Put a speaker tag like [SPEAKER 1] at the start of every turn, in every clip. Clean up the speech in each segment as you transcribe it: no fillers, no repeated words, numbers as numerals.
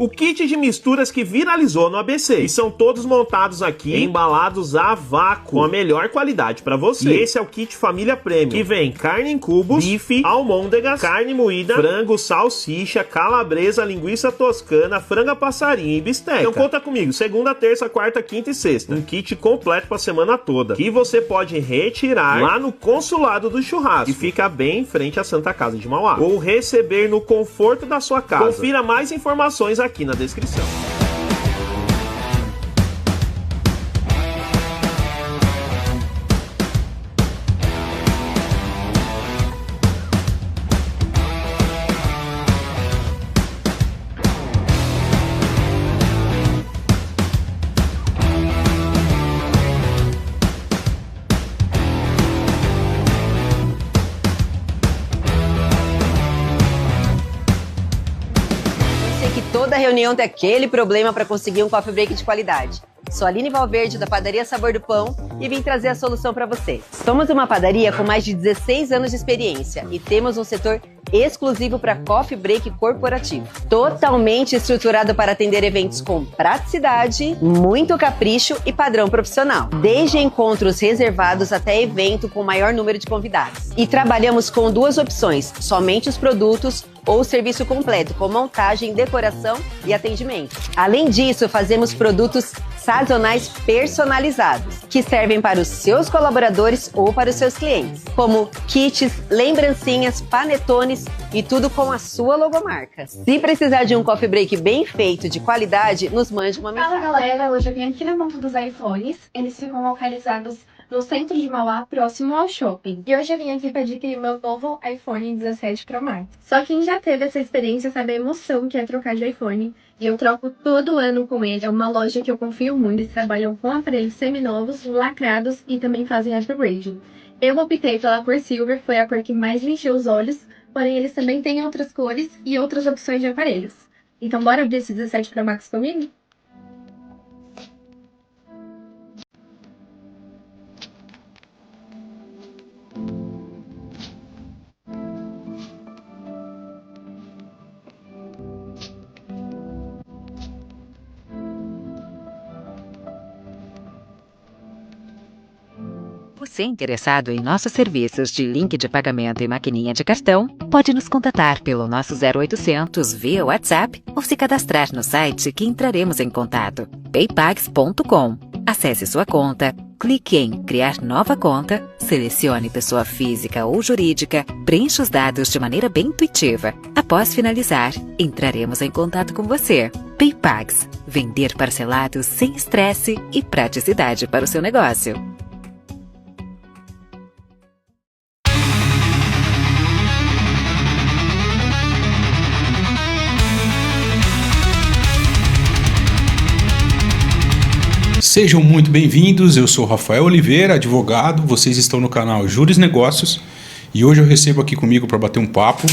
[SPEAKER 1] O kit de misturas que viralizou no ABC. E são todos montados aqui, embalados a vácuo, com a melhor qualidade para você. E esse é o kit Família Premium, que vem carne em cubos, bife, almôndegas, carne moída, frango, salsicha, calabresa, linguiça toscana, franga passarinho e bisteca. Então conta comigo, segunda, terça, quarta, quinta e sexta. Um kit completo pra semana toda, que você pode retirar lá no consulado do churrasco, que fica bem em frente à Santa Casa de Mauá, ou receber no conforto da sua casa. Confira mais informações aqui na descrição.
[SPEAKER 2] Toda reunião tem aquele problema para conseguir um coffee break de qualidade. Sou a Aline Valverde, da Padaria Sabor do Pão, e vim trazer a solução para você. Somos uma padaria com mais de 16 anos de experiência e temos um setor exclusivo para coffee break corporativo. Totalmente estruturado para atender eventos com praticidade, muito capricho e padrão profissional. Desde encontros reservados até evento com maior número de convidados. E trabalhamos com duas opções, somente os produtos ou serviço completo, com montagem, decoração e atendimento. Além disso, fazemos produtos sazonais personalizados, que servem para os seus colaboradores ou para os seus clientes, como kits, lembrancinhas, panetones e tudo com a sua logomarca. Se precisar de um coffee break bem feito, de qualidade, nos mande uma mensagem.
[SPEAKER 3] Fala galera, hoje eu vim aqui na monta dos iPhones, eles ficam localizados no centro de Mauá, próximo ao shopping. E hoje eu vim aqui para adquirir meu novo iPhone 17 Pro Max. Só quem já teve essa experiência sabe a emoção que é trocar de iPhone. E eu troco todo ano com ele. É uma loja que eu confio muito. Eles trabalham com aparelhos seminovos, lacrados e também fazem upgrade. Eu optei pela cor Silver, foi a cor que mais me encheu os olhos. Porém, eles também têm outras cores e outras opções de aparelhos. Então bora abrir esse 17 Pro Max comigo?
[SPEAKER 4] Você interessado em nossos serviços de link de pagamento e maquininha de cartão, pode nos contatar pelo nosso 0800 via WhatsApp ou se cadastrar no site que entraremos em contato, paypags.com. Acesse sua conta, clique em criar nova conta, selecione pessoa física ou jurídica, preencha os dados de maneira bem intuitiva. Após finalizar, entraremos em contato com você. Paypags, vender parcelado sem estresse e praticidade para o seu negócio.
[SPEAKER 5] Sejam muito bem-vindos, eu sou Rafael Oliveira, advogado, vocês estão no canal Juris Negócios e hoje eu recebo aqui comigo para bater um papo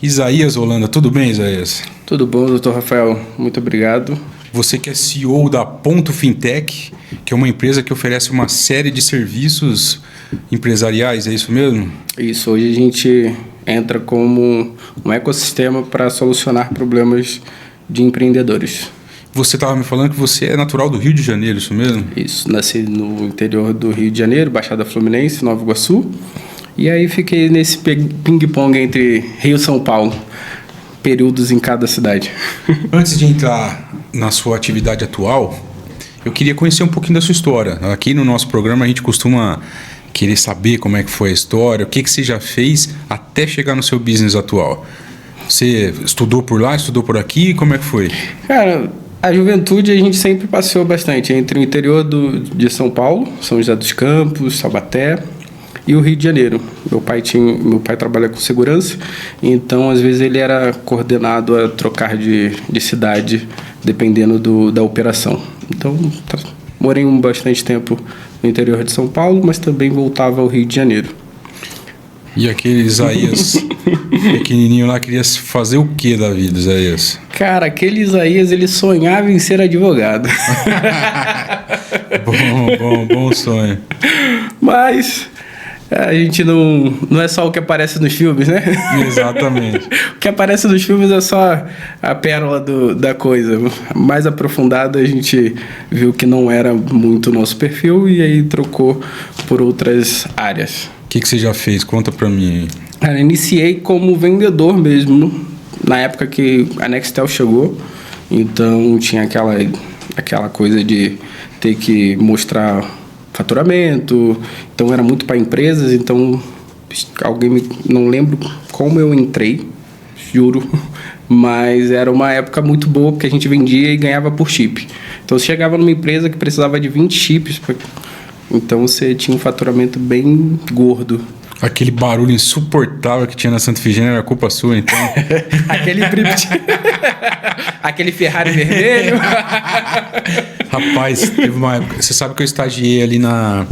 [SPEAKER 5] Isaías Holanda. Tudo bem, Isaías?
[SPEAKER 6] Tudo bom, doutor Rafael, muito obrigado.
[SPEAKER 5] Você que é CEO da Ponto Fintech, que é uma empresa que oferece uma série de serviços empresariais, é isso mesmo?
[SPEAKER 6] Isso, hoje a gente entra como um ecossistema para solucionar problemas de empreendedores.
[SPEAKER 5] Você estava me falando que você é natural do Rio de Janeiro, isso mesmo?
[SPEAKER 6] Isso, nasci no interior do Rio de Janeiro, Baixada Fluminense, Nova Iguaçu. E aí fiquei nesse ping-pong entre Rio e São Paulo, períodos em cada cidade.
[SPEAKER 5] Antes de entrar na sua atividade atual, eu queria conhecer um pouquinho da sua história. Aqui no nosso programa a gente costuma querer saber como é que foi a história, o que você já fez até chegar no seu business atual. Você estudou por lá, estudou por aqui, como é que foi?
[SPEAKER 6] Cara, a juventude a gente sempre passeou bastante entre o interior de São Paulo, São José dos Campos, Taubaté e o Rio de Janeiro. Meu pai trabalha com segurança, então às vezes ele era coordenado a trocar de cidade dependendo da operação. Então morei bastante tempo no interior de São Paulo, mas também voltava ao Rio de Janeiro.
[SPEAKER 5] E aquele Isaías pequenininho lá queria fazer o que da vida, Isaías?
[SPEAKER 6] Cara, aquele Isaías, ele sonhava em ser advogado.
[SPEAKER 5] Bom sonho.
[SPEAKER 6] Mas A gente não é só o que aparece nos filmes, né?
[SPEAKER 5] Exatamente.
[SPEAKER 6] O que aparece nos filmes é só a pérola da coisa. Mais aprofundada, a gente viu que não era muito o nosso perfil e aí trocou por outras áreas.
[SPEAKER 5] O que você já fez? Conta pra mim.
[SPEAKER 6] Cara, iniciei como vendedor mesmo, na época que a Nextel chegou. Então tinha aquela coisa de ter que mostrar faturamento, então era muito para empresas, então não lembro como eu entrei, juro, mas era uma época muito boa porque a gente vendia e ganhava por chip. Então você chegava numa empresa que precisava de 20 chips, então você tinha um faturamento bem gordo.
[SPEAKER 5] Aquele barulho insuportável que tinha na Santa Efigênia era culpa sua, então?
[SPEAKER 6] Aquele Ferrari vermelho.
[SPEAKER 5] Rapaz, teve uma época... Você sabe que eu estagiei ali na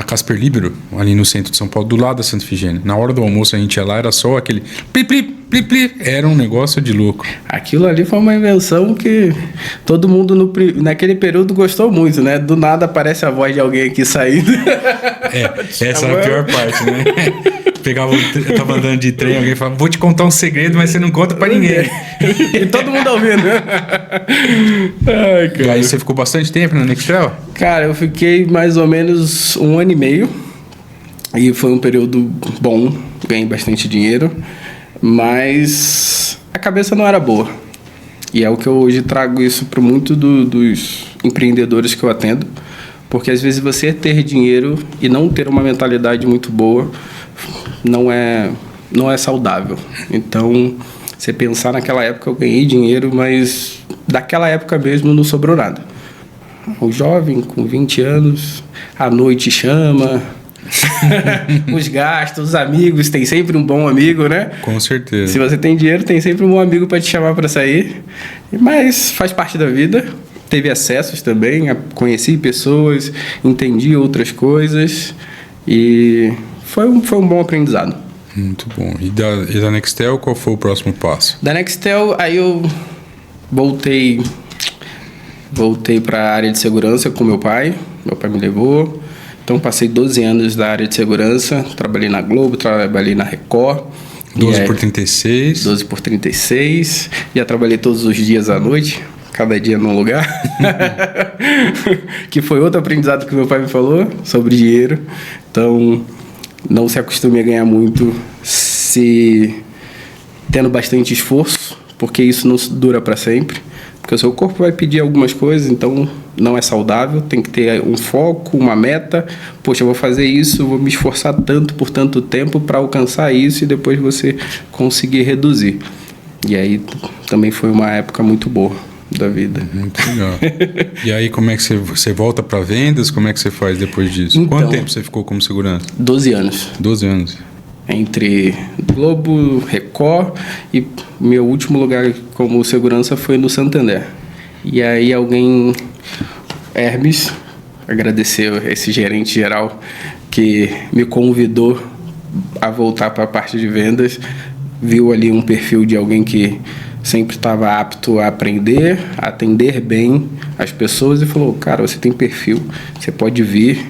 [SPEAKER 5] Casper Libero, ali no centro de São Paulo, do lado da Santa Efigênia. Na hora do almoço a gente ia lá, era só aquele... Pli, pli, pli, pli. Era um negócio de louco.
[SPEAKER 6] Aquilo ali foi uma invenção que todo mundo naquele período gostou muito, né? Do nada aparece a voz de alguém aqui saindo.
[SPEAKER 5] Essa era a pior parte, né? Eu tava andando de trem, alguém falava, vou te contar um segredo, mas você não conta pra ninguém.
[SPEAKER 6] E todo mundo ouvindo. Ai, cara.
[SPEAKER 5] E aí você ficou bastante tempo na Nextel?
[SPEAKER 6] Cara, eu fiquei mais ou menos 1 ano e meio. E foi um período bom, ganhei bastante dinheiro. Mas a cabeça não era boa. E é o que eu hoje trago isso para muito dos empreendedores que eu atendo. Porque às vezes você ter dinheiro e não ter uma mentalidade muito boa não é saudável. Então, você pensar naquela época eu ganhei dinheiro, mas daquela época mesmo não sobrou nada. O jovem com 20 anos, a noite chama, os gastos, os amigos, tem sempre um bom amigo, né?
[SPEAKER 5] Com certeza.
[SPEAKER 6] Se você tem dinheiro, tem sempre um bom amigo para te chamar para sair. Mas faz parte da vida. Teve acessos também, conheci pessoas, entendi outras coisas e foi um bom aprendizado.
[SPEAKER 5] Muito bom. E da Nextel, qual foi o próximo passo?
[SPEAKER 6] Da Nextel, aí eu voltei para a área de segurança com meu pai me levou. Então passei 12 anos da área de segurança, trabalhei na Globo, trabalhei na Record.
[SPEAKER 5] 12 por 36.
[SPEAKER 6] 12 por 36, já trabalhei todos os dias à noite. Cada dia num lugar. Que foi outro aprendizado que meu pai me falou sobre dinheiro. Então, não se acostume a ganhar muito tendo bastante esforço, porque isso não dura para sempre. Porque o seu corpo vai pedir algumas coisas, então não é saudável. Tem que ter um foco, uma meta. Poxa, eu vou fazer isso, vou me esforçar tanto por tanto tempo para alcançar isso e depois você conseguir reduzir. E aí também foi uma época muito boa da vida.
[SPEAKER 5] Muito legal. E aí como é que você volta para vendas? Como é que você faz depois disso?
[SPEAKER 6] Então,
[SPEAKER 5] quanto tempo você ficou como segurança?
[SPEAKER 6] 12 anos.
[SPEAKER 5] 12 anos.
[SPEAKER 6] Entre Globo, Record e meu último lugar como segurança foi no Santander. E aí Hermes, agradecer esse gerente geral que me convidou a voltar para a parte de vendas, viu ali um perfil de alguém que sempre estava apto a aprender, a atender bem as pessoas e falou, cara, você tem perfil, você pode vir.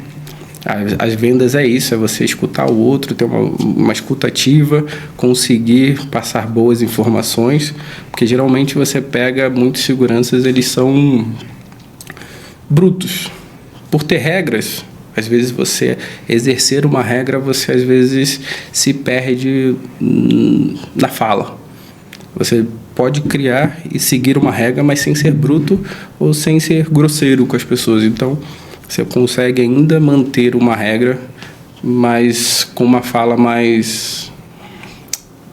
[SPEAKER 6] As vendas é isso, é você escutar o outro, ter uma escuta ativa, conseguir passar boas informações, porque geralmente você pega muitos seguranças, eles são brutos. Por ter regras, às vezes você exercer uma regra, você às vezes se perde na fala. Você pode criar e seguir uma regra, mas sem ser bruto ou sem ser grosseiro com as pessoas. Então, você consegue ainda manter uma regra, mas com uma fala mais...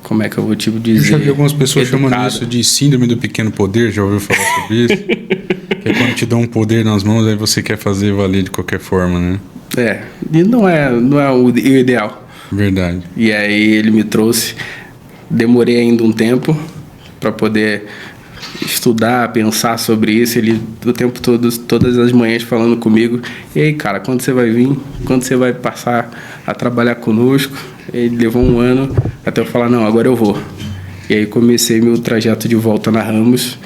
[SPEAKER 6] Como é que eu vou te dizer?
[SPEAKER 5] Eu já vi algumas pessoas
[SPEAKER 6] educada.
[SPEAKER 5] chamando isso de síndrome do pequeno poder, já ouviu falar sobre isso? Que é quando te dão um poder nas mãos, aí você quer fazer valer de qualquer forma, né?
[SPEAKER 6] E não é o ideal.
[SPEAKER 5] Verdade.
[SPEAKER 6] E aí ele me trouxe, demorei ainda um tempo para poder estudar, pensar sobre isso. Ele o tempo todo, todas as manhãs falando comigo, e aí, cara, quando você vai vir? Quando você vai passar a trabalhar conosco? Ele levou 1 ano até eu falar, não, agora eu vou. E aí comecei meu trajeto de volta na Ramos,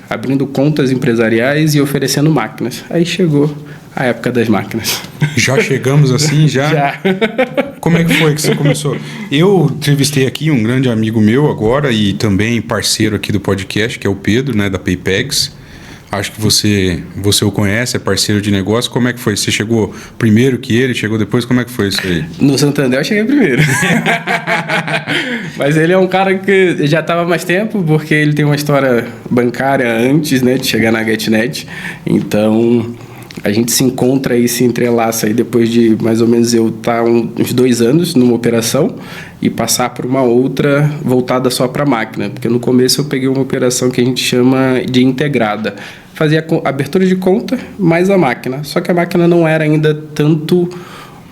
[SPEAKER 6] abrindo contas empresariais e oferecendo máquinas. Aí chegou a época das máquinas.
[SPEAKER 5] Já chegamos assim, já?
[SPEAKER 6] Já.
[SPEAKER 5] Como é que foi que você começou? Eu entrevistei aqui um grande amigo meu agora e também parceiro aqui do podcast, que é o Pedro, né, da Paypegs. Acho que você o conhece, é parceiro de negócio. Como é que foi? Você chegou primeiro que ele, chegou depois? Como é que foi isso aí?
[SPEAKER 6] No Santander eu cheguei primeiro. Mas ele é um cara que já estava há mais tempo, porque ele tem uma história bancária antes, né, de chegar na GetNet. Então, a gente se encontra e se entrelaça aí depois de mais ou menos eu estar uns 2 anos numa operação e passar para uma outra voltada só para a máquina. Porque no começo eu peguei uma operação que a gente chama de integrada. Fazia abertura de conta mais a máquina. Só que a máquina não era ainda tanto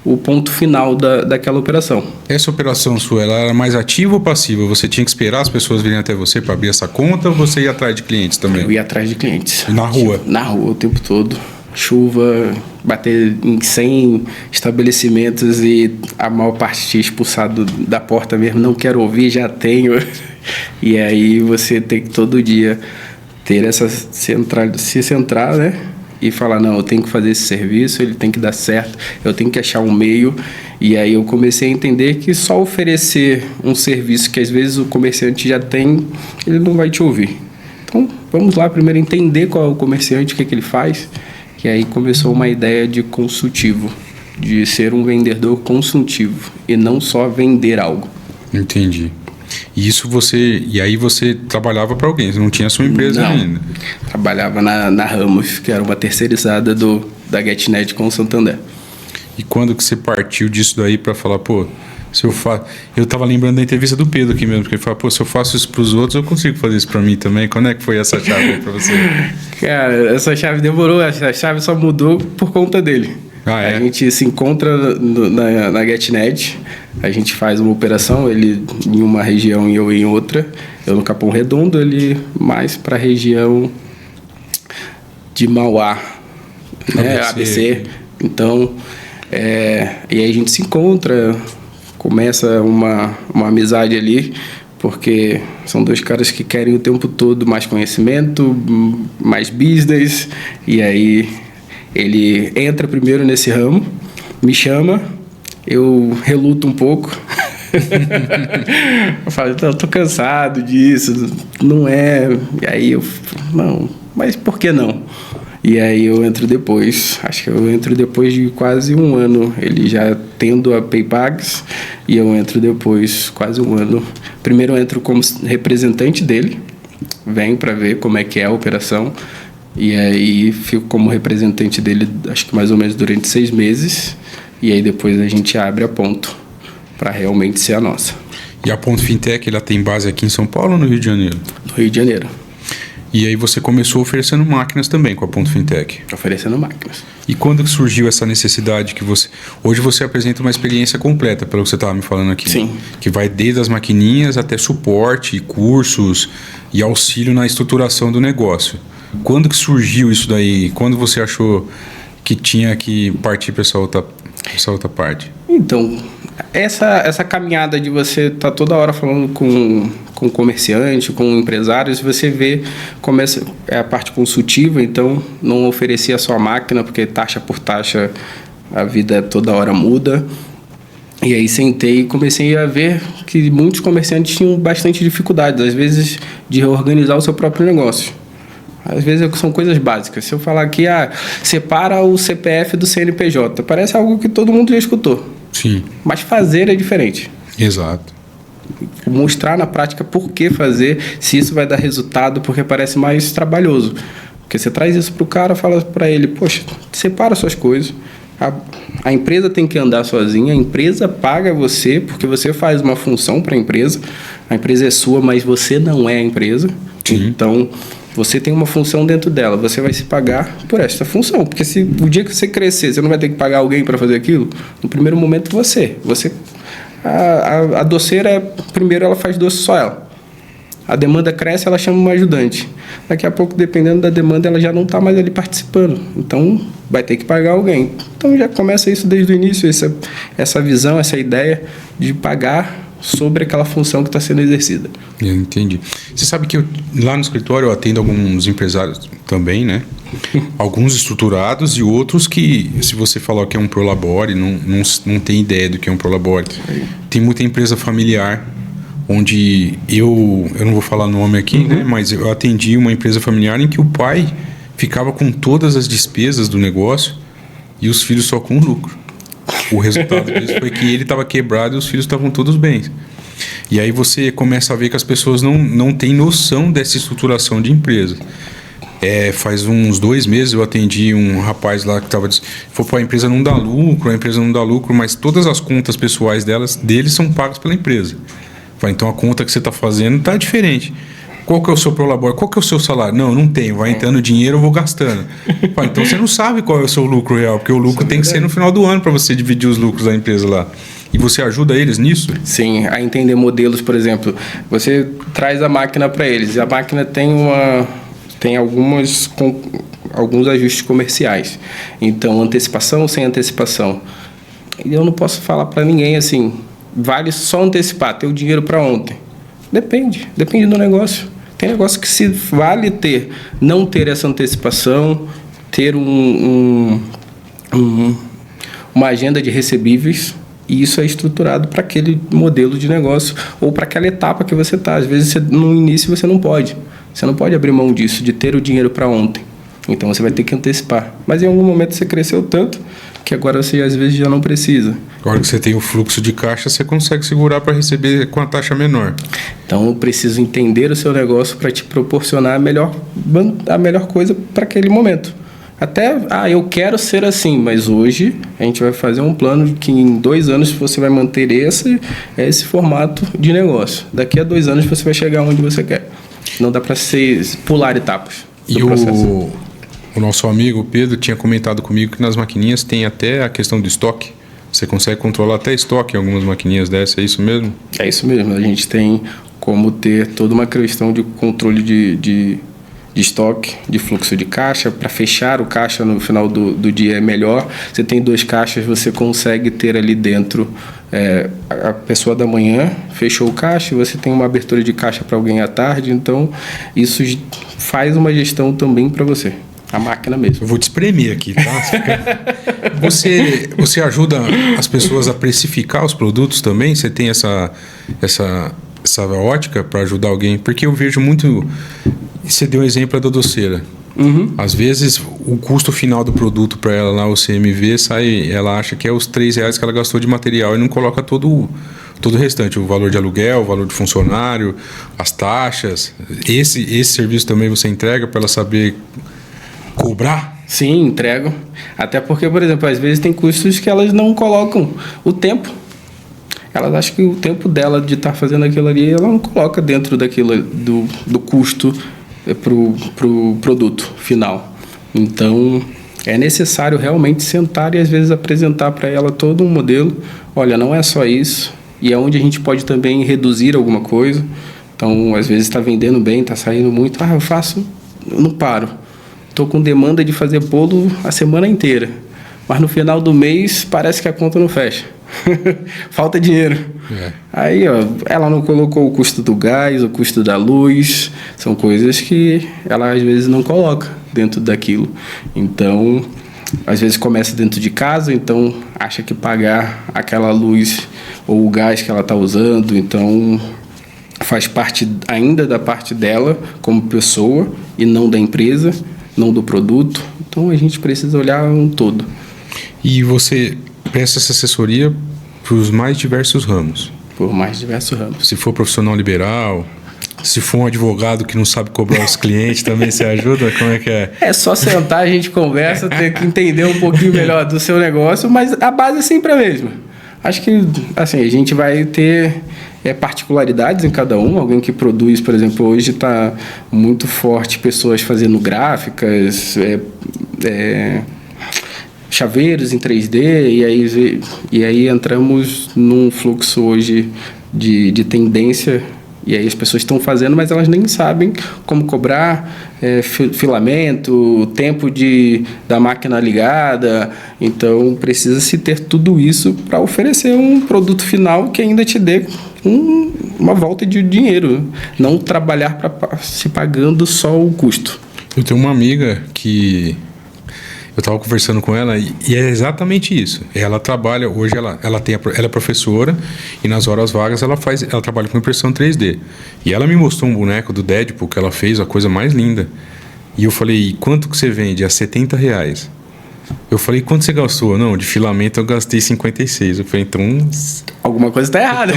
[SPEAKER 6] o ponto final daquela operação.
[SPEAKER 5] Essa operação sua, ela era mais ativa ou passiva? Você tinha que esperar as pessoas virem até você para abrir essa conta ou você ia atrás de clientes também?
[SPEAKER 6] Eu ia atrás de clientes.
[SPEAKER 5] Na rua?
[SPEAKER 6] Na rua o tempo todo. Chuva, bater em 100 estabelecimentos e a maior parte tinha expulsado da porta mesmo. Não quero ouvir, já tenho. E aí você tem que todo dia ter essa se centrar, né? E falar, não, eu tenho que fazer esse serviço, ele tem que dar certo, eu tenho que achar um meio. E aí eu comecei a entender que só oferecer um serviço que às vezes o comerciante já tem, ele não vai te ouvir. Então, vamos lá primeiro entender qual é o comerciante, o que é que ele faz. E aí começou uma ideia de consultivo, de ser um vendedor consultivo e não só vender algo.
[SPEAKER 5] Entendi. E aí você trabalhava para alguém, você não tinha a sua empresa
[SPEAKER 6] não,
[SPEAKER 5] ainda?
[SPEAKER 6] Trabalhava na Ramos, que era uma terceirizada da GetNet com o Santander.
[SPEAKER 5] E quando que você partiu disso daí para falar, pô, se eu faço... Eu tava lembrando da entrevista do Pedro aqui mesmo, porque ele falou, pô, se eu faço isso pros outros, eu consigo fazer isso para mim também. Quando é que foi essa chave aí para você?
[SPEAKER 6] Cara, essa chave demorou, essa chave só mudou por conta dele.
[SPEAKER 5] Ah, é?
[SPEAKER 6] A gente se encontra na GetNet, a gente faz uma operação, ele em uma região e eu em outra. Eu no Capão Redondo, ele mais para a região de Mauá, né? ABC. Então, e aí a gente se encontra, começa uma amizade ali, porque são 2 caras que querem o tempo todo mais conhecimento, mais business, e aí ele entra primeiro nesse ramo, me chama, eu reluto um pouco. Eu falo, eu tô cansado disso, não é... E aí eu não, mas por que não? E aí eu entro depois, acho que eu entro depois de quase 1 ano, ele já tendo a Paypegs, e eu entro depois quase 1 ano. Primeiro eu entro como representante dele, venho para ver como é que é a operação, e aí fico como representante dele, acho que mais ou menos durante 6 meses, e aí depois a gente abre a Ponto para realmente ser a nossa.
[SPEAKER 5] E a Ponto Fintech, ela tem base aqui em São Paulo ou no Rio de Janeiro?
[SPEAKER 6] No Rio de Janeiro.
[SPEAKER 5] E aí você começou oferecendo máquinas também com a Ponto Fintech?
[SPEAKER 6] Oferecendo máquinas.
[SPEAKER 5] E quando que surgiu essa necessidade que você... Hoje você apresenta uma experiência completa, pelo que você estava me falando aqui.
[SPEAKER 6] Sim.
[SPEAKER 5] Que vai desde as maquininhas até suporte, cursos e auxílio na estruturação do negócio. Quando que surgiu isso daí? Quando você achou que tinha que partir para essa outra parte? Então,
[SPEAKER 6] essa caminhada de você estar toda hora falando com comerciante, com empresários, você vê, começa a parte consultiva, então não oferecia só a máquina, porque taxa por taxa a vida toda hora muda. E aí sentei e comecei a ver que muitos comerciantes tinham bastante dificuldades, às vezes, de reorganizar o seu próprio negócio. Às vezes são coisas básicas. Se eu falar aqui, separa o CPF do CNPJ, parece algo que todo mundo já escutou.
[SPEAKER 5] Sim.
[SPEAKER 6] Mas fazer é diferente.
[SPEAKER 5] Exato.
[SPEAKER 6] Mostrar na prática por que fazer, se isso vai dar resultado, porque parece mais trabalhoso. Porque você traz isso para o cara, fala para ele, poxa, separa suas coisas. A empresa tem que andar sozinha, a empresa paga você, porque você faz uma função para a empresa é sua, mas você não é a empresa. Sim. Então, você tem uma função dentro dela, você vai se pagar por essa função. Porque se o dia que você crescer, você não vai ter que pagar alguém para fazer aquilo, no primeiro momento você a doceira, primeiro ela faz doce só ela. A demanda cresce, ela chama um ajudante. Daqui a pouco, dependendo da demanda, ela já não está mais ali participando. Então, vai ter que pagar alguém. Então, já começa isso desde o início, essa visão, essa ideia de pagar sobre aquela função que está sendo exercida.
[SPEAKER 5] Eu entendi. Você sabe que lá no escritório eu atendo alguns empresários também, né? Alguns estruturados e outros que, se você falar que é um Prolabore, não tem ideia do que é um Prolabore. Tem muita empresa familiar, onde eu não vou falar nome aqui, né? Mas eu atendi uma empresa familiar em que o pai ficava com todas as despesas do negócio e os filhos só com lucro. O resultado disso foi que ele estava quebrado e os filhos estavam todos bem. E aí você começa a ver que as pessoas não têm noção dessa estruturação de empresa. Faz uns 2 meses eu atendi um rapaz lá que falou, a empresa não dá lucro, mas todas as contas pessoais deles são pagas pela empresa. Então a conta que você está fazendo está diferente. Qual que é o seu Prolabore? Qual que é o seu salário? Não tenho. Vai entrando dinheiro, eu vou gastando. Então você não sabe qual é o seu lucro real, porque o lucro tem que ser no final do ano para você dividir os lucros da empresa lá. E você ajuda eles nisso?
[SPEAKER 6] Sim, a entender modelos, por exemplo. Você traz a máquina para eles e a máquina tem alguns ajustes comerciais. Então, antecipação, sem antecipação. E eu não posso falar para ninguém assim, vale só antecipar, ter o dinheiro para ontem. Depende do negócio. Tem negócio que se vale não ter essa antecipação, ter uma agenda de recebíveis, e isso é estruturado para aquele modelo de negócio ou para aquela etapa que você está. Às vezes, no início, você não pode. Você não pode abrir mão disso, de ter o dinheiro para ontem. Então, você vai ter que antecipar. Mas, em algum momento, você cresceu tanto que agora você, às vezes, já não precisa.
[SPEAKER 5] Agora que você tem o fluxo de caixa, você consegue segurar para receber com a taxa menor.
[SPEAKER 6] Então, eu preciso entender o seu negócio para te proporcionar a melhor coisa para aquele momento. Até, eu quero ser assim, mas hoje a gente vai fazer um plano que em 2 anos você vai manter esse formato de negócio. Daqui a 2 anos você vai chegar onde você quer. Não dá para pular etapas.
[SPEAKER 5] E o nosso amigo Pedro tinha comentado comigo que nas maquininhas tem até a questão do estoque. Você consegue controlar até estoque em algumas maquininhas dessas, é isso mesmo?
[SPEAKER 6] É isso mesmo. A gente tem como ter toda uma questão de controle de estoque, de fluxo de caixa. Para fechar o caixa no final do dia é melhor. Você tem 2 caixas, você consegue ter ali dentro a pessoa da manhã fechou o caixa, você tem uma abertura de caixa para alguém à tarde. Então, isso faz uma gestão também para você. A máquina mesmo.
[SPEAKER 5] Eu vou te espremer aqui, tá? Você ajuda as pessoas a precificar os produtos também? Você tem essa ótica para ajudar alguém? Porque eu vejo muito... Você deu o exemplo da doceira. Às vezes, o custo final do produto para ela lá, o CMV, ela acha que é os R$3 que ela gastou de material e não coloca todo o restante, o valor de aluguel, o valor de funcionário, as taxas. Esse serviço também você entrega para ela saber cobrar?
[SPEAKER 6] Sim, entrego. Até porque, por exemplo, às vezes tem custos que elas não colocam o tempo. Elas acham que o tempo dela de estar fazendo aquilo ali, ela não coloca dentro daquilo do custo pro produto final. Então, é necessário realmente sentar e às vezes apresentar para ela todo um modelo. Olha, não é só isso. E é onde a gente pode também reduzir alguma coisa. Então, às vezes está vendendo bem, está saindo muito. Eu não paro. Estou com demanda de fazer bolo a semana inteira. Mas no final do mês parece que a conta não fecha. Falta dinheiro. Aí, ela não colocou o custo do gás, o custo da luz. São coisas que ela às vezes não coloca dentro daquilo. Então, às vezes começa dentro de casa, então acha que pagar aquela luz ou o gás que ela está usando, então faz parte ainda da parte dela como pessoa e não da empresa, não do produto. Então a gente precisa olhar um todo.
[SPEAKER 5] E você presta essa assessoria para os mais diversos ramos?
[SPEAKER 6] Por mais diversos ramos.
[SPEAKER 5] Se for profissional liberal, se for um advogado que não sabe cobrar os clientes, também você ajuda? Como é que é?
[SPEAKER 6] É só sentar, a gente conversa, ter que entender um pouquinho melhor do seu negócio, mas a base é sempre a mesma. Acho que assim, a gente vai ter particularidades em cada um. Alguém que produz, por exemplo, hoje está muito forte pessoas fazendo gráficas, chaveiros em 3D, e aí entramos num fluxo hoje de tendência, e aí as pessoas estão fazendo, mas elas nem sabem como cobrar filamento, tempo da máquina ligada. Então precisa-se ter tudo isso para oferecer um produto final que ainda te dê uma volta de dinheiro, não trabalhar para se pagando só o custo.
[SPEAKER 5] Eu tenho uma amiga que eu estava conversando com ela e é exatamente isso. Ela trabalha, hoje ela é professora e nas horas vagas ela trabalha com impressão 3D. E ela me mostrou um boneco do Deadpool que ela fez, a coisa mais linda. E eu falei, quanto que você vende? A R$70. Eu falei, quanto você gastou? Não, de filamento eu gastei 56. Eu falei, então...
[SPEAKER 6] Alguma coisa está errada.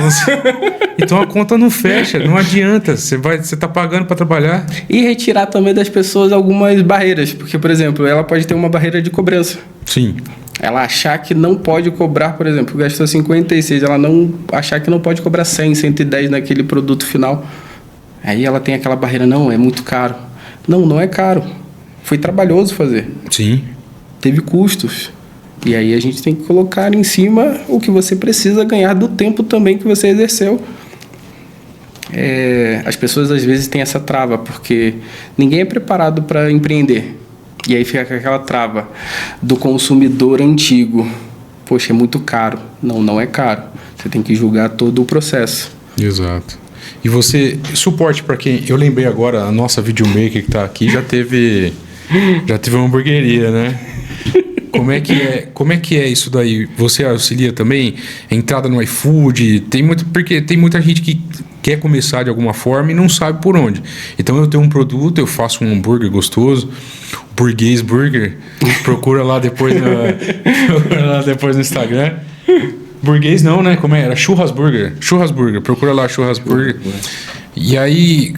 [SPEAKER 5] Então a conta não fecha, não adianta. Você tá pagando para trabalhar.
[SPEAKER 6] E retirar também das pessoas algumas barreiras. Porque, por exemplo, ela pode ter uma barreira de cobrança.
[SPEAKER 5] Sim.
[SPEAKER 6] Ela achar que não pode cobrar, por exemplo, gastou 56, ela não achar que não pode cobrar 100, 110 naquele produto final. Aí ela tem aquela barreira, não, é muito caro. Não, não é caro. Foi trabalhoso fazer.
[SPEAKER 5] Sim.
[SPEAKER 6] Teve custos. E aí a gente tem que colocar em cima o que você precisa ganhar do tempo também que você exerceu. As pessoas às vezes têm essa trava, porque ninguém é preparado para empreender. E aí fica aquela trava do consumidor antigo. Poxa, é muito caro. Não, não é caro. Você tem que julgar todo o processo.
[SPEAKER 5] Exato. E você, suporte para quem... Eu lembrei agora, a nossa videomaker que está aqui já teve uma hamburgueria, né? Como é que é isso daí? Você auxilia também? Entrada no iFood? Porque tem muita gente que quer começar de alguma forma e não sabe por onde. Então eu tenho um produto, eu faço um hambúrguer gostoso, Burguês Burger. Procura lá depois no Instagram. Burguês não, né? Como é? Era Churras Burger. Churras Burger. Procura lá Churras Burger. E aí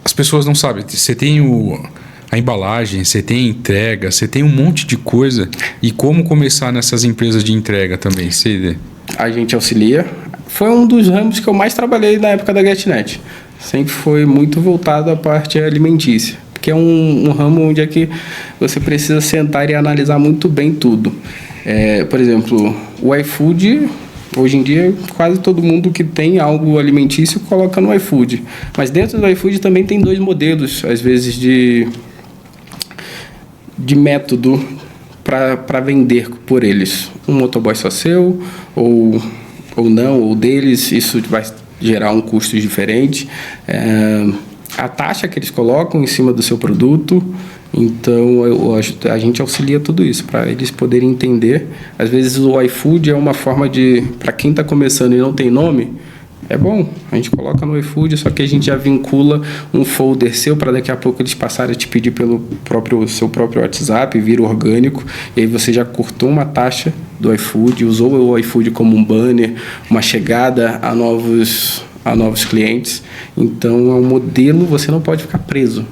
[SPEAKER 5] as pessoas não sabem. Você tem a embalagem, você tem a entrega, você tem um monte de coisa. E como começar nessas empresas de entrega também?
[SPEAKER 6] A gente auxilia. Foi um dos ramos que eu mais trabalhei na época da GetNet. Sempre foi muito voltado à parte alimentícia. Porque é um ramo onde é que você precisa sentar e analisar muito bem tudo. Por exemplo, o iFood, hoje em dia, quase todo mundo que tem algo alimentício coloca no iFood. Mas dentro do iFood também tem 2 modelos, às vezes, de método para vender por eles. Um motoboy só seu, ou não, ou deles, isso vai gerar um custo diferente. A taxa que eles colocam em cima do seu produto, então a gente auxilia tudo isso, para eles poderem entender. Às vezes o iFood é uma forma de, para quem está começando e não tem nome, é bom, a gente coloca no iFood, só que a gente já vincula um folder seu para daqui a pouco eles passarem a te pedir pelo seu próprio WhatsApp, vira orgânico, e aí você já cortou uma taxa do iFood, usou o iFood como um banner, uma chegada a novos clientes. Então é um modelo, você não pode ficar preso.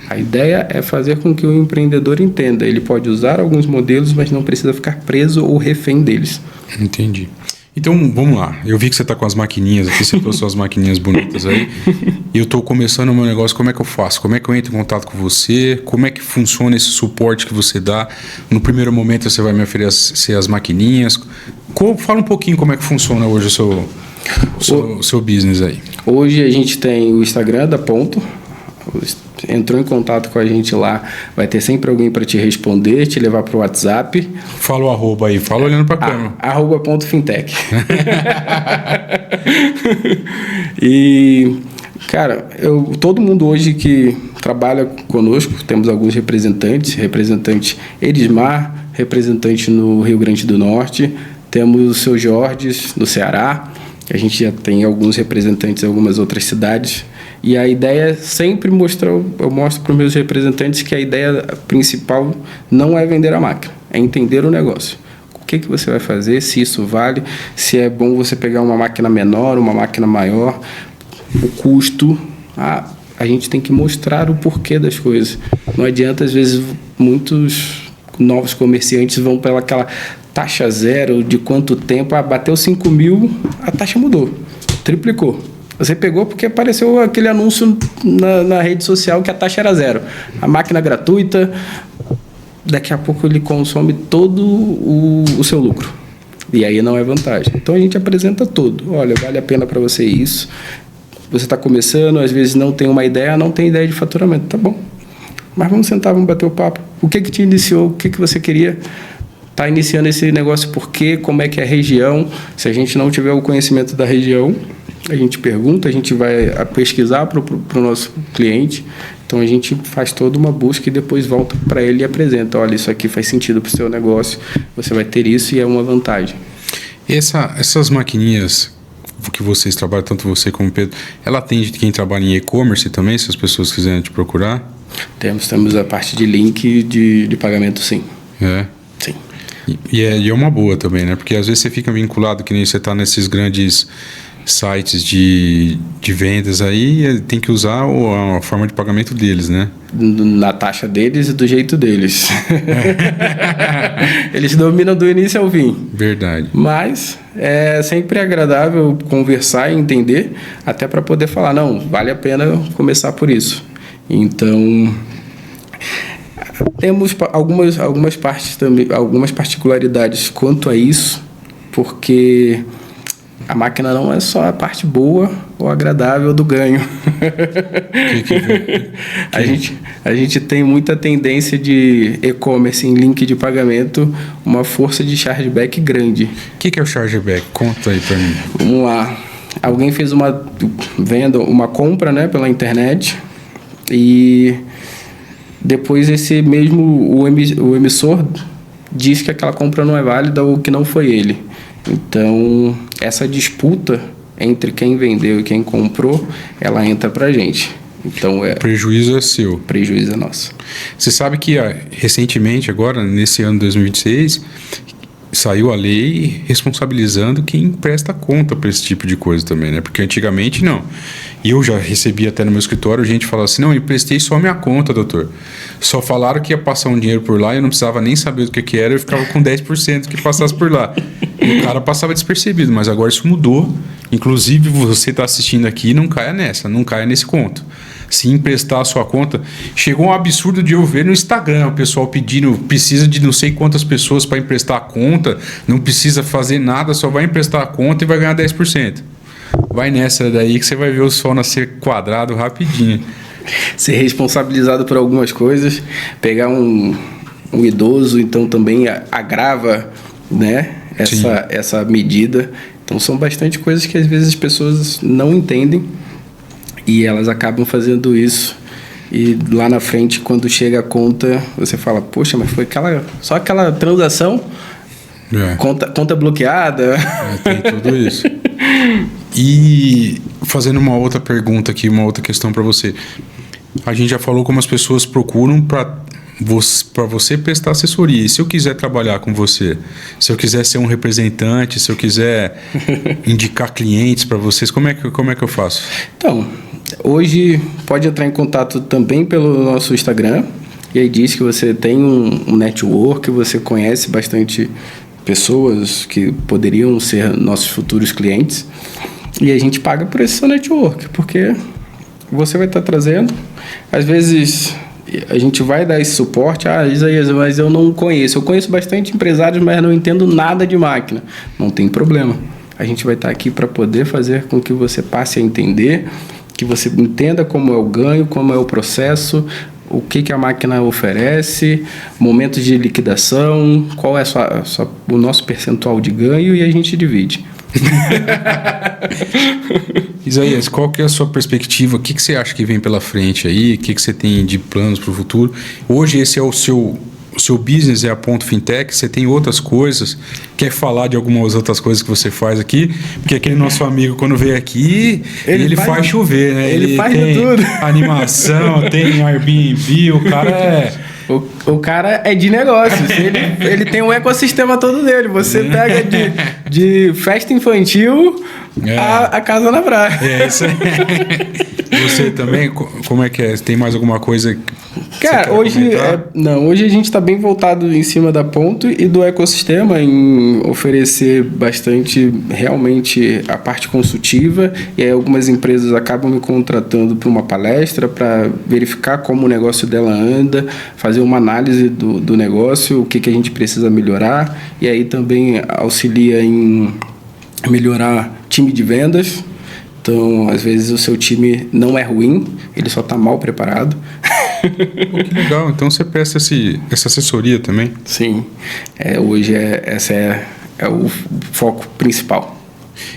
[SPEAKER 6] A ideia é fazer com que o empreendedor entenda, ele pode usar alguns modelos, mas não precisa ficar preso ou refém deles.
[SPEAKER 5] Entendi. Então, vamos lá. Eu vi que você está com as maquininhas aqui, você trouxe suas maquininhas bonitas aí. E eu estou começando o meu negócio, como é que eu faço? Como é que eu entro em contato com você? Como é que funciona esse suporte que você dá? No primeiro momento você vai me oferecer as maquininhas. Fala um pouquinho como é que funciona hoje o seu business aí.
[SPEAKER 6] Hoje a gente tem o Instagram da Ponto. Entrou em contato com a gente lá, vai ter sempre alguém para te responder, te levar para o WhatsApp.
[SPEAKER 5] Fala o arroba aí, fala olhando para a câmera.
[SPEAKER 6] @.fintech. E, cara, todo mundo hoje que trabalha conosco, temos alguns representante Edismar, representante no Rio Grande do Norte, temos o seu Jorge no Ceará, a gente já tem alguns representantes em algumas outras cidades. E a ideia é sempre eu mostro para os meus representantes que a ideia principal não é vender a máquina, é entender o negócio. O que você vai fazer, se isso vale, se é bom você pegar uma máquina menor, uma máquina maior, o custo. A gente tem que mostrar o porquê das coisas. Não adianta, às vezes, muitos novos comerciantes vão pela aquela taxa zero de quanto tempo, bateu 5 mil, a taxa mudou, triplicou. Você pegou porque apareceu aquele anúncio na rede social que a taxa era 0. A máquina gratuita, daqui a pouco ele consome todo o seu lucro. E aí não é vantagem. Então a gente apresenta tudo. Olha, vale a pena para você isso. Você está começando, às vezes não tem uma ideia, não tem ideia de faturamento. Tá bom. Mas vamos sentar, vamos bater o papo. O que te iniciou? O que você queria? Está iniciando esse negócio por quê? Como é que é a região? Se a gente não tiver o conhecimento da região, a gente pergunta, a gente vai pesquisar para o nosso cliente. Então a gente faz toda uma busca e depois volta para ele e apresenta, olha, isso aqui faz sentido para o seu negócio, você vai ter isso e é uma vantagem.
[SPEAKER 5] Essas maquininhas que vocês trabalham, tanto você como o Pedro, ela atende quem trabalha em e-commerce também, se as pessoas quiserem te procurar?
[SPEAKER 6] Temos a parte de link de pagamento, sim.
[SPEAKER 5] É?
[SPEAKER 6] Sim.
[SPEAKER 5] E é uma boa também, né? Porque às vezes você fica vinculado, que nem você está nesses grandes sites de vendas aí, tem que usar a forma de pagamento deles, né?
[SPEAKER 6] Na taxa deles e do jeito deles. Eles dominam do início ao fim.
[SPEAKER 5] Verdade.
[SPEAKER 6] Mas é sempre agradável conversar e entender, até para poder falar, não, vale a pena começar por isso. Então, temos algumas partes também, algumas particularidades quanto a isso, porque a máquina não é só a parte boa ou agradável do ganho. A gente tem muita tendência de e-commerce em link de pagamento, uma força de chargeback grande.
[SPEAKER 5] O que é o chargeback? Conta aí para mim.
[SPEAKER 6] Vamos lá. Alguém fez uma venda, uma compra, né, pela internet, e depois o emissor diz que aquela compra não é válida ou que não foi ele. Então, essa disputa entre quem vendeu e quem comprou, ela entra pra gente. Então,
[SPEAKER 5] o prejuízo é seu.
[SPEAKER 6] Prejuízo é nosso.
[SPEAKER 5] Você sabe que recentemente, agora, nesse ano de 2026, saiu a lei responsabilizando quem presta conta para esse tipo de coisa também, né? Porque antigamente não. E eu já recebi até no meu escritório gente falando assim, não, eu emprestei só minha conta, doutor. Só falaram que ia passar um dinheiro por lá e eu não precisava nem saber do que era, eu ficava com 10% que passasse por lá. E o cara passava despercebido, mas agora isso mudou. Inclusive, você está assistindo aqui, não caia nessa, não caia nesse conto. Se emprestar a sua conta, chegou um absurdo de eu ver no Instagram, o pessoal pedindo, precisa de não sei quantas pessoas para emprestar a conta, não precisa fazer nada, só vai emprestar a conta e vai ganhar 10%. Vai nessa daí que você vai ver o sol nascer quadrado rapidinho.
[SPEAKER 6] Ser responsabilizado por algumas coisas, pegar um idoso, então também agrava, né, essa medida. Então são bastante coisas que às vezes as pessoas não entendem e elas acabam fazendo isso. E lá na frente, quando chega a conta, você fala, poxa, mas foi só aquela transação? Conta bloqueada.
[SPEAKER 5] Tem tudo isso. E fazendo uma outra pergunta aqui, uma outra questão para você. A gente já falou como as pessoas procuram para você prestar assessoria. E se eu quiser trabalhar com você, se eu quiser ser um representante, se eu quiser indicar clientes para vocês, como é que eu faço?
[SPEAKER 6] Então, hoje pode entrar em contato também pelo nosso Instagram. E aí diz que você tem um network, você conhece bastante pessoas que poderiam ser nossos futuros clientes. E a gente paga por esse seu network, porque você vai estar trazendo. Às vezes a gente vai dar esse suporte, Isaías, mas eu não conheço. Eu conheço bastante empresários, mas não entendo nada de máquina. Não tem problema. A gente vai estar aqui para poder fazer com que você passe a entender, que você entenda como é o ganho, como é o processo, o que a máquina oferece, momentos de liquidação, qual é o nosso percentual de ganho, e a gente divide.
[SPEAKER 5] Isaías, qual que é a sua perspectiva? O que você acha que vem pela frente aí? O que você tem de planos para o futuro? Hoje esse é o seu business, é a Ponto Fintech. Você tem outras coisas? Quer falar de algumas outras coisas que você faz aqui? Porque aquele nosso amigo, quando veio aqui, ele faz chover, né?
[SPEAKER 6] Ele faz de tudo.
[SPEAKER 5] Animação, tem Airbnb, o cara é...
[SPEAKER 6] O cara é de negócios, ele tem um ecossistema todo dele. Você pega de festa infantil a casa na praia.
[SPEAKER 5] É isso aí. Você também, como é que é? Tem mais alguma coisa?
[SPEAKER 6] Cara, hoje a gente está bem voltado em cima da Ponto e do ecossistema, em oferecer bastante realmente a parte consultiva, e aí algumas empresas acabam me contratando para uma palestra para verificar como o negócio dela anda, fazer uma análise do negócio, o que a gente precisa melhorar, e aí também auxilia em melhorar time de vendas. Então, às vezes o seu time não é ruim, ele só está mal preparado.
[SPEAKER 5] Pô, que legal, então você presta essa assessoria também?
[SPEAKER 6] Esse é o foco principal.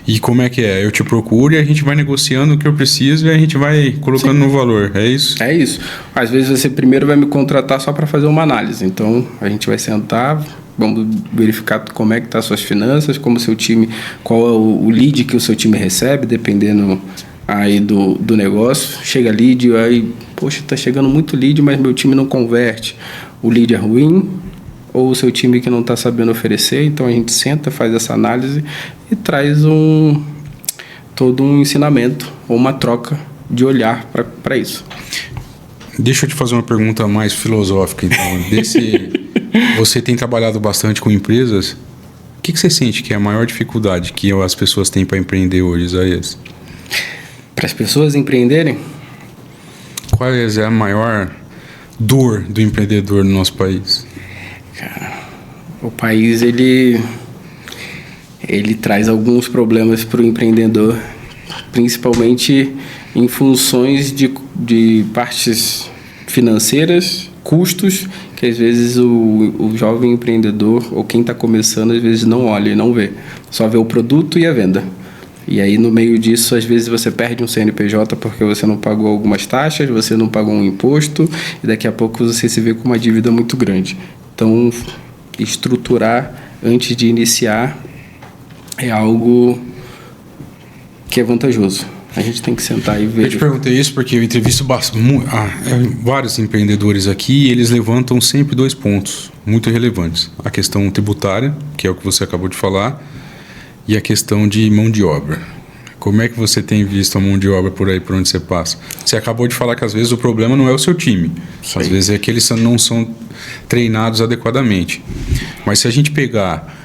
[SPEAKER 5] E como é que é? Eu te procuro e a gente vai negociando o que eu preciso e a gente vai colocando no valor, é isso?
[SPEAKER 6] É isso. Às vezes você primeiro vai me contratar só para fazer uma análise. Então, a gente vai sentar, vamos verificar como é que tá as suas finanças, como o seu time, qual é o lead que o seu time recebe, dependendo aí do negócio. Chega lead, aí, poxa, tá chegando muito lead, mas meu time não converte. O lead é ruim, ou o seu time que não está sabendo oferecer. Então a gente senta, faz essa análise e traz todo um ensinamento ou uma troca de olhar para isso.
[SPEAKER 5] Deixa eu te fazer uma pergunta mais filosófica, então. Você tem trabalhado bastante com empresas. O que você sente que é a maior dificuldade que as pessoas têm para empreender hoje, Isaías?
[SPEAKER 6] Para as pessoas empreenderem?
[SPEAKER 5] Qual é a maior dor do empreendedor no nosso país?
[SPEAKER 6] Cara, o país ele traz alguns problemas para o empreendedor, principalmente em funções de partes financeiras, custos, que às vezes o jovem empreendedor ou quem está começando às vezes não olha e não vê, só vê o produto e a venda. E aí no meio disso às vezes você perde um CNPJ porque você não pagou algumas taxas, você não pagou um imposto e daqui a pouco você se vê com uma dívida muito grande. Então, estruturar antes de iniciar é algo que é vantajoso. A gente tem que sentar e ver.
[SPEAKER 5] Eu te perguntei isso porque eu entrevisto vários empreendedores aqui e eles levantam sempre 2 pontos muito relevantes. A questão tributária, que é o que você acabou de falar, e a questão de mão de obra. Como é que você tem visto a mão de obra por aí, por onde você passa? Você acabou de falar que às vezes o problema não é o seu time.
[SPEAKER 6] Sim.
[SPEAKER 5] Às vezes é que eles não são treinados adequadamente. Mas se a gente pegar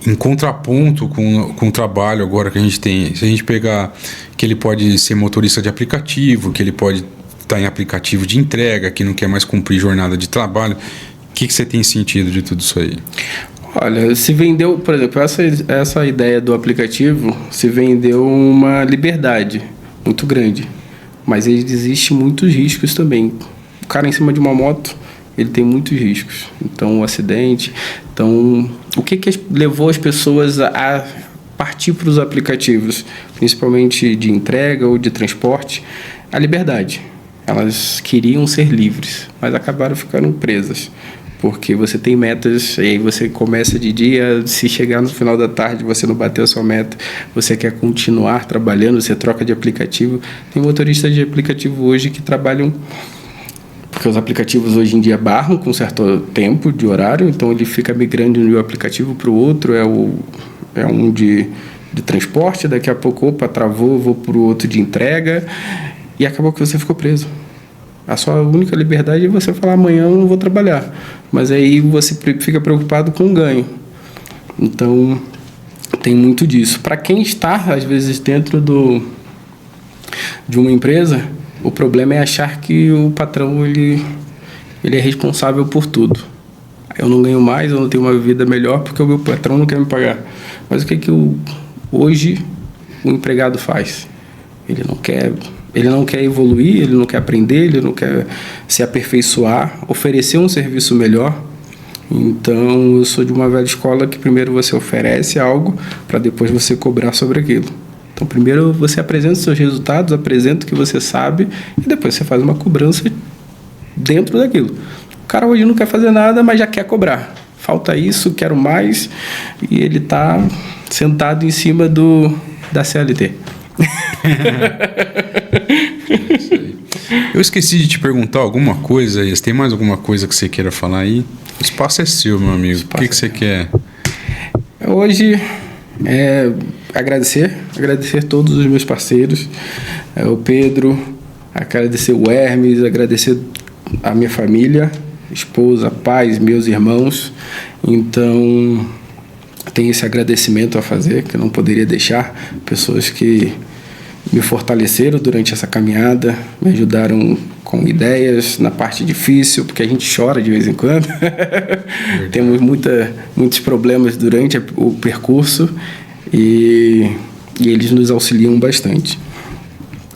[SPEAKER 5] em contraponto com o trabalho agora que a gente tem, se a gente pegar que ele pode ser motorista de aplicativo, que ele pode estar em aplicativo de entrega, que não quer mais cumprir jornada de trabalho, o que você tem sentido de tudo isso aí?
[SPEAKER 6] Olha, se vendeu, por exemplo, essa ideia do aplicativo, se vendeu uma liberdade muito grande, mas existe muitos riscos também. O cara em cima de uma moto, ele tem muitos riscos. Então, o acidente. Então, o que levou as pessoas a partir para os aplicativos, principalmente de entrega ou de transporte? A liberdade. Elas queriam ser livres, mas acabaram ficando presas. Porque você tem metas, e aí você começa de dia, se chegar no final da tarde você não bateu a sua meta, você quer continuar trabalhando, você troca de aplicativo. Tem motoristas de aplicativo hoje que trabalham, porque os aplicativos hoje em dia barram com certo tempo de horário, então ele fica migrando de um aplicativo para o outro, é um de transporte, daqui a pouco, travou, vou para o outro de entrega, e acabou que você ficou preso. A sua única liberdade é você falar, amanhã eu não vou trabalhar. Mas aí você fica preocupado com o ganho. Então, tem muito disso. Para quem está, às vezes, dentro de uma empresa, o problema é achar que o patrão ele é responsável por tudo. Eu não ganho mais, eu não tenho uma vida melhor porque o meu patrão não quer me pagar. Mas o que hoje o empregado faz? Ele não quer evoluir, ele não quer aprender, ele não quer se aperfeiçoar, oferecer um serviço melhor. Então, eu sou de uma velha escola que primeiro você oferece algo para depois você cobrar sobre aquilo. Então, primeiro você apresenta os seus resultados, apresenta o que você sabe e depois você faz uma cobrança dentro daquilo. O cara hoje não quer fazer nada, mas já quer cobrar. Falta isso, quero mais, e ele está sentado em cima da CLT.
[SPEAKER 5] Eu esqueci de te perguntar alguma coisa, Ias. Tem mais alguma coisa que você queira falar aí? O espaço é seu, meu amigo. O que você quer?
[SPEAKER 6] Hoje, agradecer todos os meus parceiros, o Pedro, agradecer o Hermes, agradecer a minha família, esposa, pais, meus irmãos. Então, tem esse agradecimento a fazer, que eu não poderia deixar. Pessoas que me fortaleceram durante essa caminhada, me ajudaram com ideias na parte difícil, porque a gente chora de vez em quando. Temos muitos problemas durante o percurso e eles nos auxiliam bastante.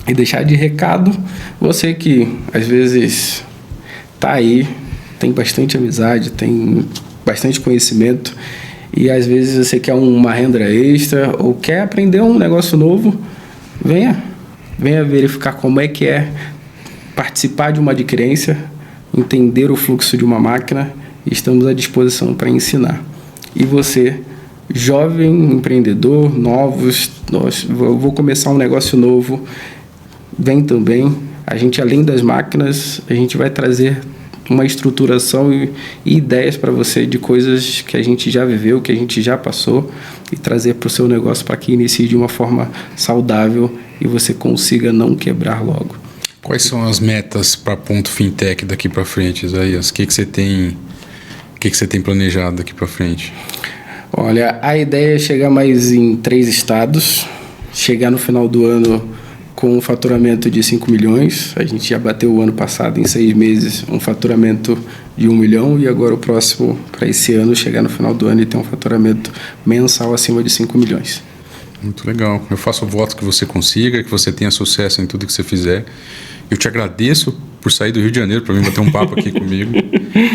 [SPEAKER 6] E deixar de recado, você que às vezes está aí, tem bastante amizade, tem bastante conhecimento e às vezes você quer uma renda extra ou quer aprender um negócio novo, venha verificar como é que é participar de uma adquirência, entender o fluxo de uma máquina, e estamos à disposição para ensinar. E você, jovem empreendedor, eu vou começar um negócio novo, vem também. A gente, além das máquinas, a gente vai trazer uma estruturação e ideias para você de coisas que a gente já viveu, que a gente já passou, e trazer para o seu negócio para que inicie de uma forma saudável e você consiga não quebrar logo.
[SPEAKER 5] Quais são as metas para Ponto Fintech daqui para frente, Isaías? O que você tem planejado daqui para frente?
[SPEAKER 6] Olha, a ideia é chegar mais em 3 estados, chegar no final do ano com um faturamento de 5 milhões. A gente já bateu o ano passado, em 6 meses, um faturamento de 1 milhão, e agora o próximo, para esse ano, chegar no final do ano e ter um faturamento mensal acima de 5 milhões.
[SPEAKER 5] Muito legal. Eu faço voto que você consiga, que você tenha sucesso em tudo que você fizer. Eu te agradeço por sair do Rio de Janeiro para vir bater um papo aqui comigo.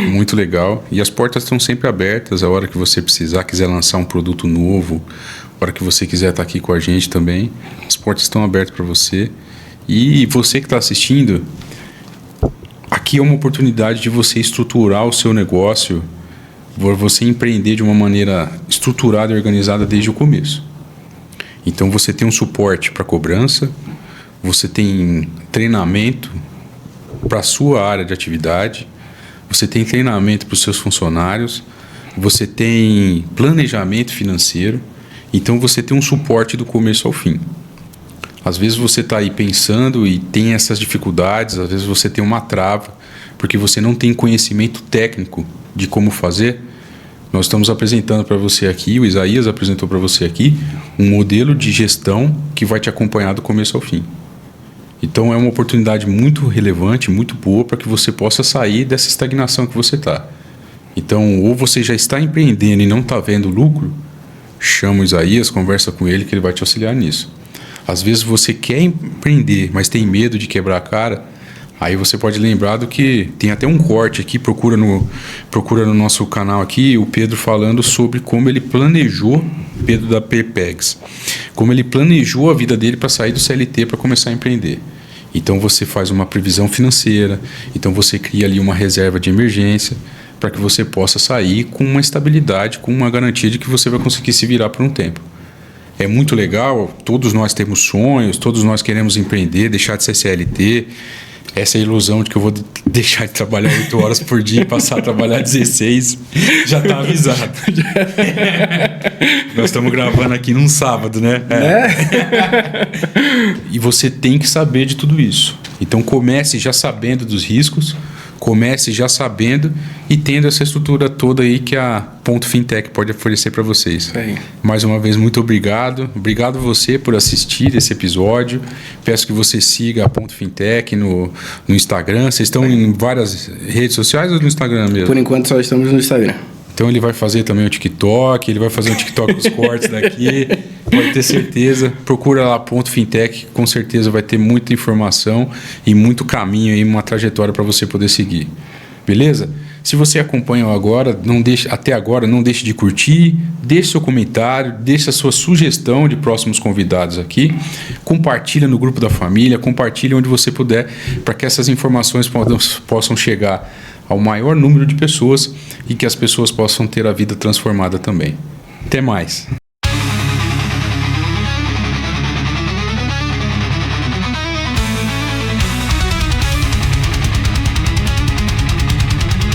[SPEAKER 5] Muito legal. E as portas estão sempre abertas. A hora que você precisar, quiser lançar um produto novo, a hora que você quiser estar aqui com a gente também, as portas estão abertas para você. E você que está assistindo, aqui é uma oportunidade de você estruturar o seu negócio, você empreender de uma maneira estruturada e organizada desde o começo. Então você tem um suporte para cobrança, você tem treinamento para a sua área de atividade, você tem treinamento para os seus funcionários, você tem planejamento financeiro, então você tem um suporte do começo ao fim. Às vezes você está aí pensando e tem essas dificuldades, às vezes você tem uma trava, porque você não tem conhecimento técnico de como fazer. Nós estamos apresentando para você aqui, o Isaías apresentou para você aqui, um modelo de gestão que vai te acompanhar do começo ao fim. Então é uma oportunidade muito relevante, muito boa para que você possa sair dessa estagnação que você está. Então, ou você já está empreendendo e não está vendo lucro, chama o Isaías, conversa com ele que ele vai te auxiliar nisso. Às vezes você quer empreender, mas tem medo de quebrar a cara, aí você pode lembrar do que tem até um corte aqui, procura no nosso canal aqui, o Pedro falando sobre como ele planejou, Pedro da PPEGS, como ele planejou a vida dele para sair do CLT para começar a empreender. Então você faz uma previsão financeira, então você cria ali uma reserva de emergência para que você possa sair com uma estabilidade, com uma garantia de que você vai conseguir se virar por um tempo. É muito legal, todos nós temos sonhos, todos nós queremos empreender, deixar de ser CLT. Essa ilusão de que eu vou deixar de trabalhar 8 horas por dia e passar a trabalhar 16, já está avisado. Nós estamos gravando aqui num sábado, né? E você tem que saber de tudo isso. Então comece já sabendo dos riscos, comece já sabendo e tendo essa estrutura toda aí que a Ponto Fintech pode oferecer para vocês. Mais uma vez, muito obrigado. Obrigado você por assistir esse episódio. Peço que você siga a Ponto Fintech no Instagram. Vocês estão em várias redes sociais ou no Instagram mesmo?
[SPEAKER 6] Por enquanto só estamos no Instagram.
[SPEAKER 5] Então ele vai fazer também o TikTok, ele vai fazer o TikTok com os cortes daqui, pode ter certeza. Procura lá Ponto Fintech, com certeza vai ter muita informação e muito caminho aí, uma trajetória para você poder seguir. Beleza? Se você acompanhou agora, até agora, não deixe de curtir, deixe seu comentário, deixe a sua sugestão de próximos convidados aqui, compartilha no grupo da família, compartilha onde você puder, para que essas informações possam chegar ao maior número de pessoas e que as pessoas possam ter a vida transformada também. Até mais!